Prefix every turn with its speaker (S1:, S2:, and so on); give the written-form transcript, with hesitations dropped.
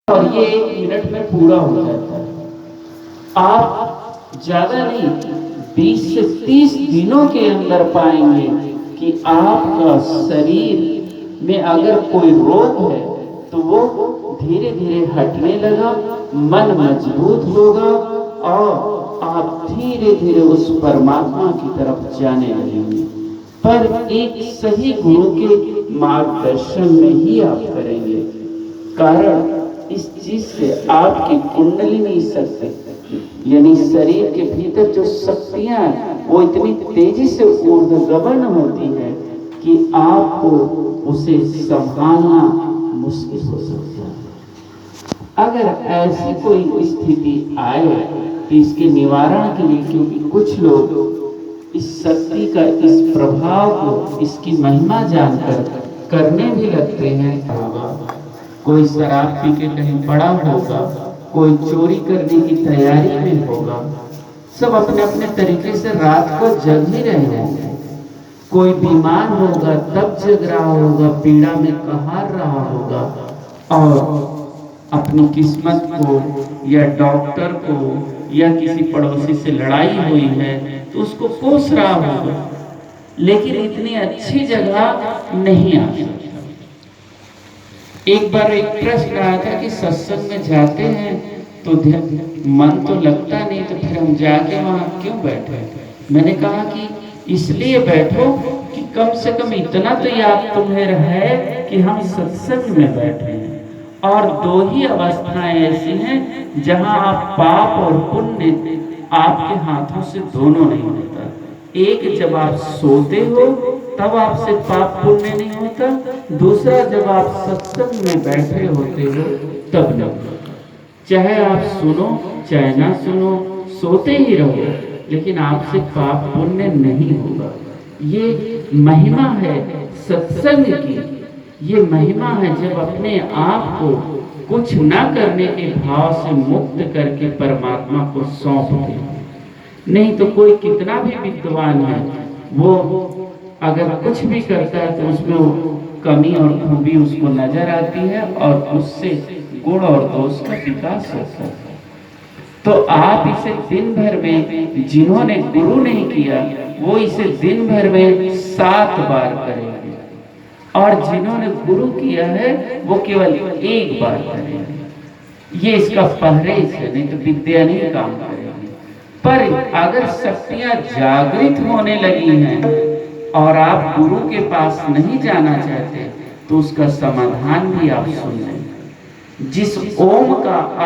S1: और ये 1 मिनट में पूरा हो जाता है। आप ज्यादा नहीं 20 से 30 दिनों के अंदर पाएंगे कि आपका शरीर में अगर कोई रोग है तो वो धीरे धीरे हटने लगा, मन मजबूत होगा और आप धीरे धीरे उस परमात्मा की तरफ जाने लगेंगे। पर एक सही गुरु के मार्गदर्शन में ही आप करेंगे। कारण इस चीज से आपकी कुंडलिनी शक्ति यानी शरीर के भीतर जो शक्तियां वो इतनी तेजी से ऊर्ध्वगमन होती है कि आपको उसे संभालना मुश्किल हो सकता है। अगर ऐसी कोई स्थिति आए तो इसके निवारण के लिए, क्योंकि कुछ लोग इस शक्ति का, इस प्रभाव को, इसकी महिमा जानकर करने भी लगते हैं। कोई शराब पी के कहीं पड़ा होगा, कोई चोरी करने की तैयारी में होगा, सब अपने अपने तरीके से रात को जग ही रहे होंगे। कोई बीमार होगा तब जग रहा होगा, पीड़ा में कहार रहा होगा और अपनी किस्मत को या डॉक्टर को या किसी पड़ोसी से लड़ाई हुई है तो उसको कोस रहा होगा, लेकिन इतनी अच्छी जगह नहीं आ सकता। एक बार एक प्रश्न आया था कि सत्संग में जाते हैं तो मन तो लगता नहीं, तो फिर हम जाके वहां क्यों बैठे? मैंने कहा कि इसलिए बैठो कि कम से कम इतना तो याद तुम्हें रहे कि हम सत्संग में बैठे हैं। और दो ही अवस्थाएं ऐसी हैं जहां आप पाप और पुण्य आपके हाथों से दोनों नहीं होता। एक जब आप सोते हो तब आपसे पाप पुण्य नहीं होता, दूसरा जब आप सत्संग में बैठे होते हो तब नहीं। चाहे आप सुनो चाहे ना सुनो, सोते ही रहो, लेकिन आपसे पाप पुण्य नहीं होगा। ये महिमा है सत्संग की, ये महिमा है जब अपने आप को कुछ ना करने के भाव से मुक्त करके परमात्मा को सौंप दे। नहीं तो कोई कितना भी विद्वान है, वो अगर कुछ भी करता है तो उसमें वो कमी और खूबी उसको नजर आती है और उससे गुण और दोष का विकास होता है। तो आप इसे दिन भर में, जिन्होंने गुरु नहीं किया वो इसे दिन भर में 7 बार करेंगे, और जिन्होंने गुरु किया है वो केवल 1 बार करेंगे। ये इसका परहेज है, नहीं तो विद्या नहीं काम करेगी। पर अगर शक्तियां जागृत होने लगी हैं और आप गुरु के पास नहीं जाना चाहते तो उसका समाधान भी आप सुन लें। जिस ओम का आप